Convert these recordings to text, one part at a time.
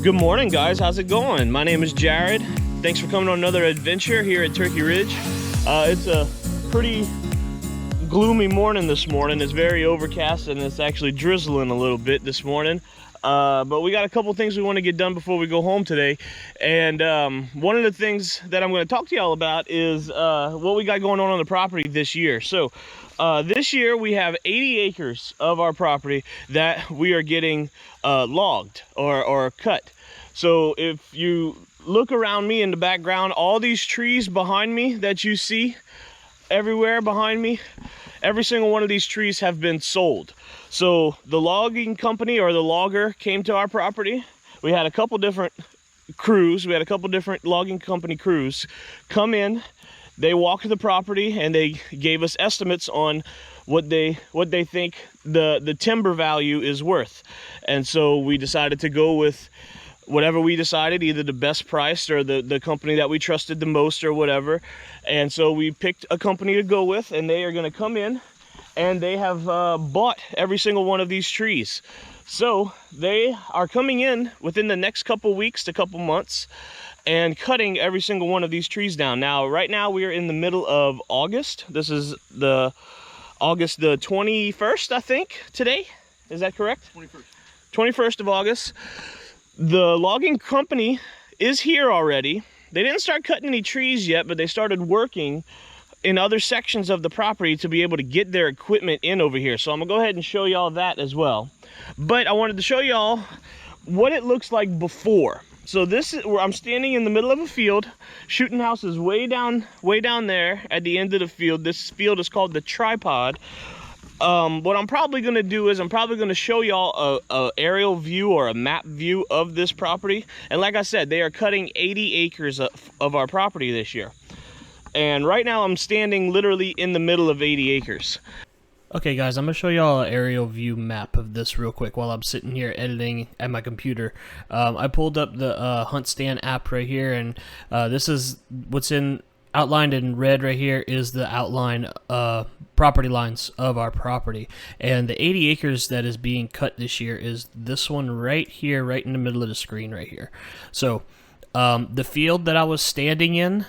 Good morning, guys. How's it going? My name is Jared. Thanks for coming on another adventure here at Turkey Ridge. It's a pretty gloomy morning this morning. It's very overcast and it's actually drizzling a little bit this morning. But we got a couple things we want to get done before we go home today. And one of the things that I'm going to talk to y'all about is what we got going on the property this year. So this year we have 80 acres of our property that we are getting logged or cut. So if you look around me in the background, all these trees behind me that you see everywhere behind me, every single one of these trees have been sold. So the logging company or the logger came to our property. We had a couple different crews. We had a couple different logging company crews come in. They walked the property and they gave us estimates on what they think the timber value is worth. And so we decided to go with whatever we decided, either the best price or the company that we trusted the most or whatever. And so we picked a company to go with, and they are going to come in and they have bought every single one of these trees. So they are coming in within the next couple weeks to couple months and cutting every single one of these trees down. Now, right now we are in the middle of August. This is the August the 21st, I think, today. Is that correct? 21st. 21st of August. The logging company is here already. They didn't start cutting any trees yet, but they started working in other sections of the property to be able to get their equipment in over here. So I'm gonna go ahead and show y'all that as well. But I wanted to show y'all what it looks like before. So this is where I'm standing in the middle of a field. Shooting house is way down there at the end of the field. This field is called the tripod. What I'm probably going to do is I'm probably going to show y'all a aerial view or a map view of this property. And like I said, they are cutting 80 acres of our property this year. And right now I'm standing literally in the middle of 80 acres. Okay guys, I'm going to show y'all an aerial view map of this real quick while I'm sitting here editing at my computer. I pulled up the Hunt Stand app right here, and this is what's outlined in red right here is the outline property lines of our property. And the 80 acres that is being cut this year is this one right here, right in the middle of the screen right here. So the field that I was standing in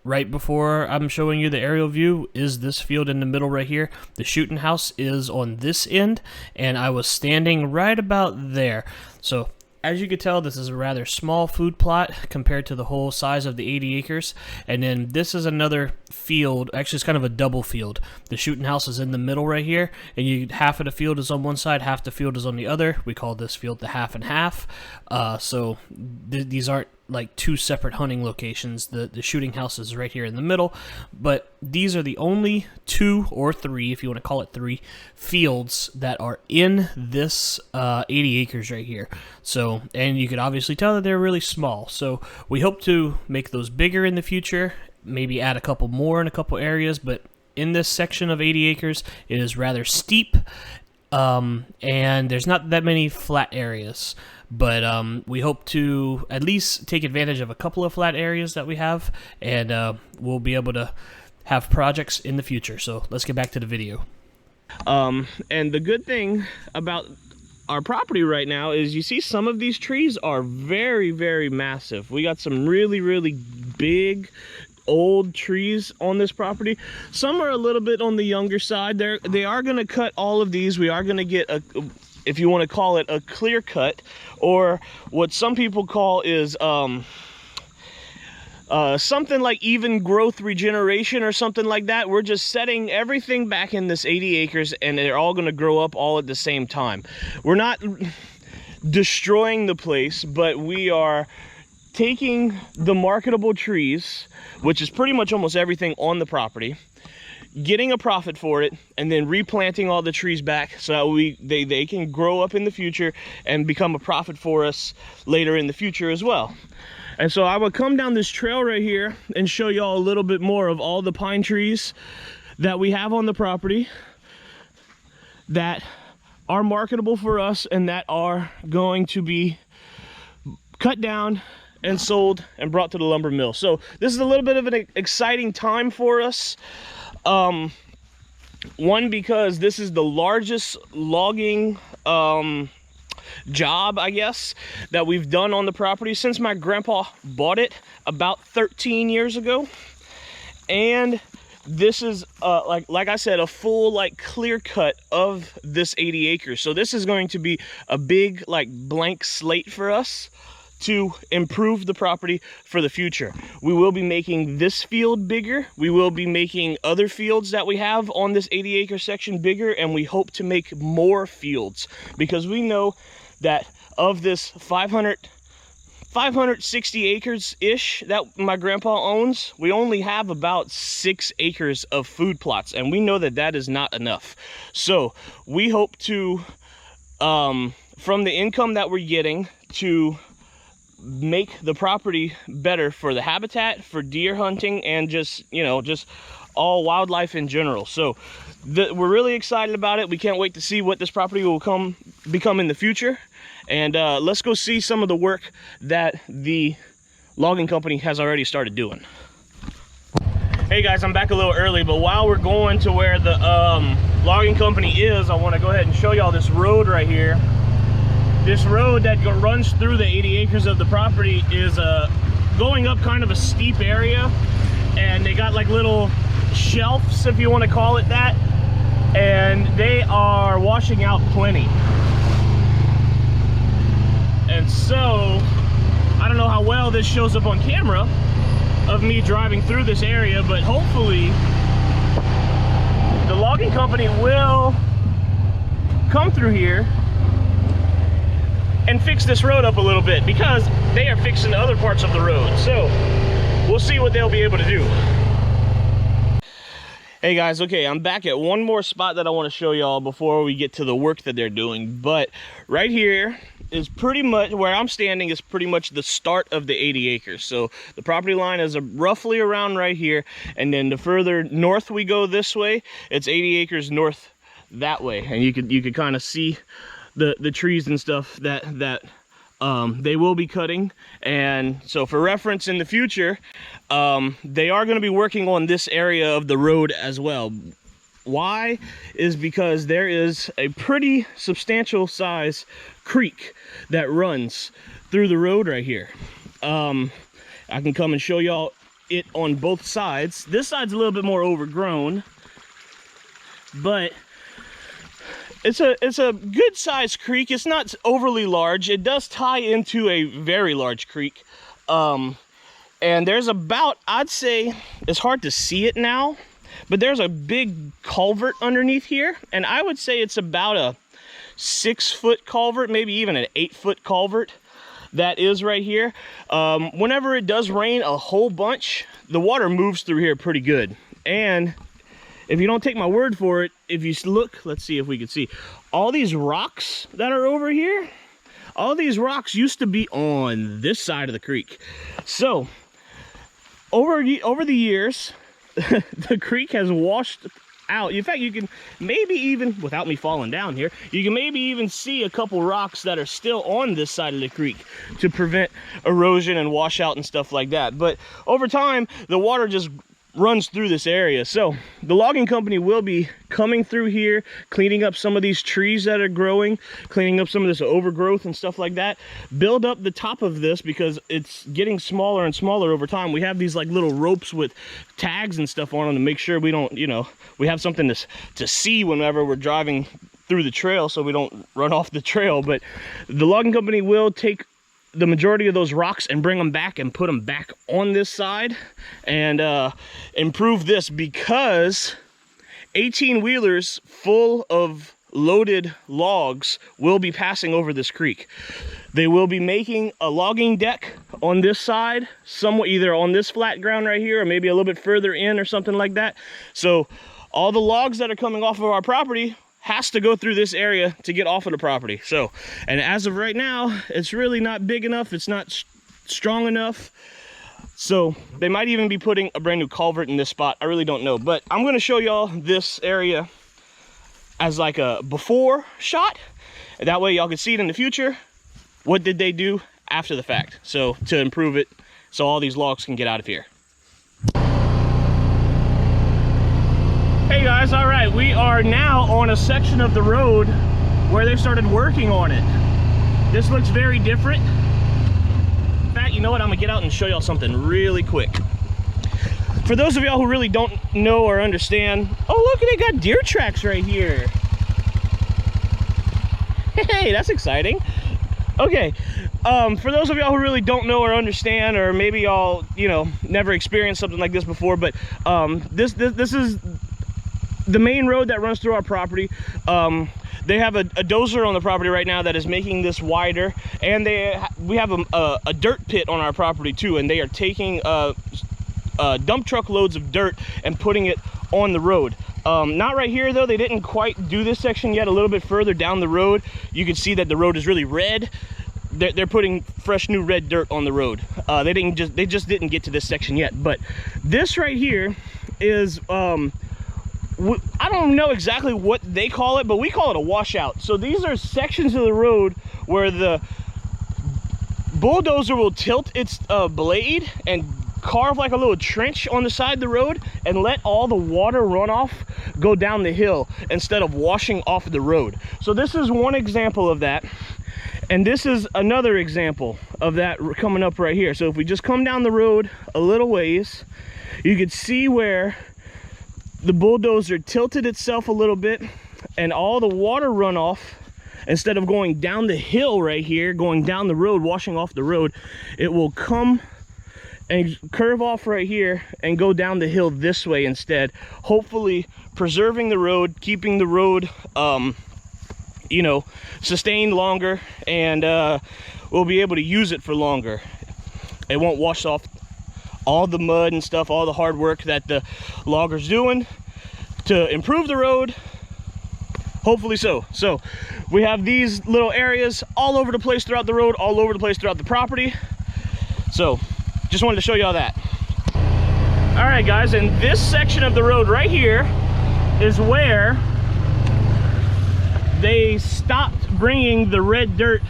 right before I'm showing you the aerial view is this field in the middle right here. The shooting house is on this end, and I was standing right about there. So as you can tell, this is a rather small food plot compared to the whole size of the 80 acres. And then this is another field. Actually, it's kind of a double field. The shooting house is in the middle right here, and half of the field is on one side, half the field is on the other. We call this field the half and half. So these aren't like two separate hunting locations. The shooting house is right here in the middle, but these are the only 2 or 3, if you want to call it 3, fields that are in this 80 acres right here. So, and you could obviously tell that they're really small. So we hope to make those bigger in the future, maybe add a couple more in a couple areas, but in this section of 80 acres, it is rather steep, and there's not that many flat areas. But we hope to at least take advantage of a couple of flat areas that we have, and we'll be able to have projects in the future. So let's get back to the video. And the good thing about our property right now is you see some of these trees are very, very massive. We got some really, really big old trees on this property. Some are a little bit on the younger side. They are going to cut all of these. We are going to get a, if you want to call it, a clear cut, or what some people call is something like even growth regeneration or something like that. We're just setting everything back in this 80 acres and they're all going to grow up all at the same time. We're not destroying the place, but we are taking the marketable trees, which is pretty much almost everything on the property, getting a profit for it, and then replanting all the trees back so that they can grow up in the future and become a profit for us later in the future as well. And so I will come down this trail right here and show y'all a little bit more of all the pine trees that we have on the property that are marketable for us and that are going to be cut down and sold and brought to the lumber mill. So this is a little bit of an exciting time for us. One, because this is the largest logging job, I guess, that we've done on the property since my grandpa bought it about 13 years ago. And this is like I said, a full like clear cut of this 80 acres. So this is going to be a big like blank slate for us to improve the property for the future. We will be making this field bigger. We will be making other fields that we have on this 80 acre section bigger, and we hope to make more fields because we know that of this 560 acres-ish that my grandpa owns, we only have about 6 acres of food plots, and we know that that is not enough. So we hope to, from the income that we're getting, to make the property better for the habitat, for deer hunting, and just, you know, just all wildlife in general. So we're really excited about it. We can't wait to see what this property will become in the future. And let's go see some of the work that the logging company has already started doing. Hey guys, I'm back a little early, but while we're going to where the logging company is, I want to go ahead and show y'all this road right here. This road that runs through the 80 acres of the property is going up kind of a steep area, and they got like little shelves, if you want to call it that, and they are washing out plenty. And so I don't know how well this shows up on camera of me driving through this area, but hopefully the logging company will come through here and fix this road up a little bit, because they are fixing other parts of the road. So we'll see what they'll be able to do. Hey guys, okay, I'm back at one more spot that I want to show y'all before we get to the work that they're doing. But right here is pretty much where I'm standing, is pretty much the start of the 80 acres. So the property line is roughly around right here, and then the further north we go this way, it's 80 acres north that way, and you could kind of see the trees and stuff that they will be cutting. And so for reference in the future, they are going to be working on this area of the road as well. Why? Is because there is a pretty substantial size creek that runs through the road right here. I can come and show y'all it on both sides. This side's a little bit more overgrown, but it's a good sized creek. It's not overly large. It does tie into a very large creek. And there's about, I'd say, it's hard to see it now, but there's a big culvert underneath here. And I would say it's about a 6-foot culvert, maybe even an 8-foot culvert that is right here. Whenever it does rain a whole bunch, the water moves through here pretty good. And if you don't take my word for it, if you look, let's see if we can see, all these rocks that are over here, all these rocks used to be on this side of the creek. So over the years, the creek has washed out. In fact, you can maybe even, without me falling down here, you can maybe even see a couple rocks that are still on this side of the creek to prevent erosion and washout and stuff like that. But over time, the water just runs through this area. So the logging company will be coming through here, cleaning up some of these trees that are growing, cleaning up some of this overgrowth and stuff like that, build up the top of this because it's getting smaller and smaller over time. We have these like little ropes with tags and stuff on them to make sure we don't, you know, we have something to see whenever we're driving through the trail so we don't run off the trail. But the logging company will take the majority of those rocks and bring them back and put them back on this side and improve this, because 18-wheelers full of loaded logs will be passing over this creek. They will be making a logging deck on this side, somewhat either on this flat ground right here or maybe a little bit further in or something like that. So all the logs that are coming off of our property has to go through this area to get off of the property. So, and as of right now, it's really not big enough. It's not strong enough. So they might even be putting a brand new culvert in this spot. I really don't know, but I'm going to show y'all this area as like a before shot. That way y'all can see it in the future. What did they do after the fact? So to improve it, so all these logs can get out of here. Hey guys, all right, we are now on a section of the road where they started working on it. This looks very different. In fact, you know what? I'm gonna get out and show y'all something really quick. For those of y'all who really don't know or understand, oh look, they got deer tracks right here. Hey, that's exciting. Okay, for those of y'all who really don't know or understand, or maybe y'all, you know, never experienced something like this before, but this is the main road that runs through our property. They have a dozer on the property right now that is making this wider, and we have a dirt pit on our property too, and they are taking dump truck loads of dirt and putting it on the road. Not right here though, they didn't quite do this section yet. A little bit further down the road, you can see that the road is really red. They're putting fresh new red dirt on the road. They just didn't get to this section yet, but this right here is I don't know exactly what they call it, but we call it a washout. So these are sections of the road where the bulldozer will tilt its blade and carve like a little trench on the side of the road and let all the water runoff go down the hill instead of washing off the road. So this is one example of that, and this is another example of that coming up right here. So if we just come down the road a little ways, you can see where the bulldozer tilted itself a little bit, and all the water runoff, instead of going down the hill right here, going down the road, washing off the road, it will come and curve off right here and go down the hill this way instead, hopefully preserving the road, keeping the road you know, sustained longer, and we'll be able to use it for longer. It won't wash off all the mud and stuff, all the hard work that the logger's doing to improve the road. Hopefully so. So we have these little areas all over the place throughout the road, all over the place throughout the property. So just wanted to show y'all that. All right guys, and this section of the road right here is where they stopped bringing the red dirt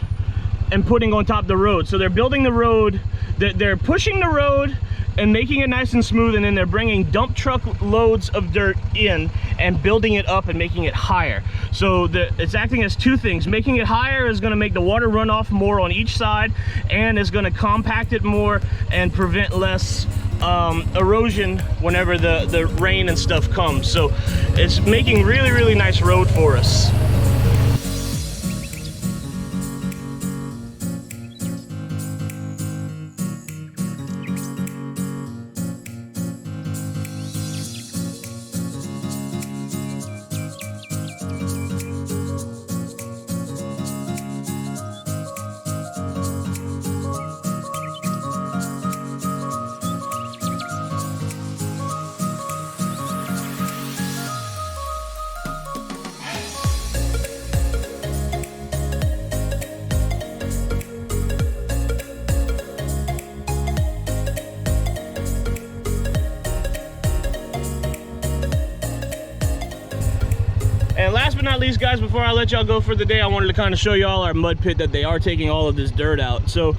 and putting on top of the road. So they're building the road, they're pushing the road and making it nice and smooth, and then they're bringing dump truck loads of dirt in and building it up and making it higher. So it's acting as two things. Making it higher is going to make the water run off more on each side, and is going to compact it more and prevent less erosion whenever the rain and stuff comes. So it's making really nice road for us. And last but not least, guys, before I let y'all go for the day, I wanted to kind of show y'all our mud pit that they are taking all of this dirt out. So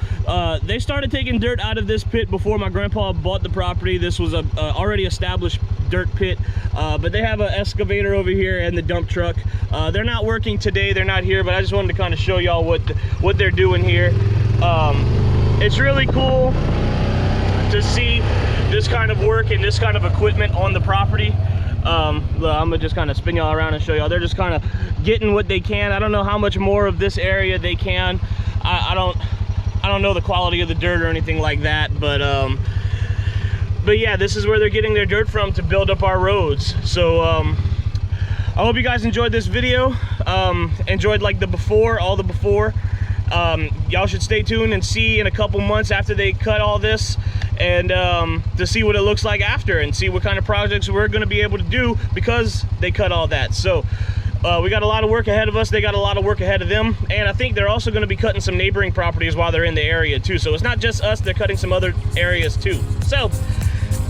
they started taking dirt out of this pit before my grandpa bought the property. This was a already established dirt pit, but they have an excavator over here and the dump truck. They're not working today, they're not here, but I just wanted to kind of show y'all what they're doing here. It's really cool to see this kind of work and this kind of equipment on the property. I'm gonna just kind of spin y'all around and show y'all. They're just kind of getting what they can. I don't know how much more of this area they can. I don't know the quality of the dirt or anything like that, but yeah, this is where they're getting their dirt from to build up our roads. So I hope you guys enjoyed this video. Enjoyed like the before, all the before. Y'all should stay tuned and see in a couple months after they cut all this, and to see what it looks like after, and see what kind of projects we're going to be able to do because they cut all that. So we got a lot of work ahead of us. They got a lot of work ahead of them, and I think they're also going to be cutting some neighboring properties while they're in the area too. So it's not just us, they're cutting some other areas too. So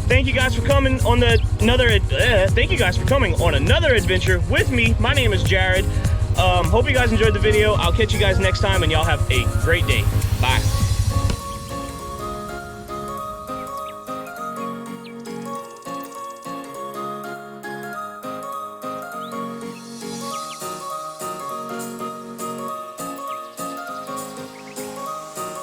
thank you guys for coming on another adventure with me. My name is Jared. Hope you guys enjoyed the video. I'll catch you guys next time, and y'all have a great day. Bye.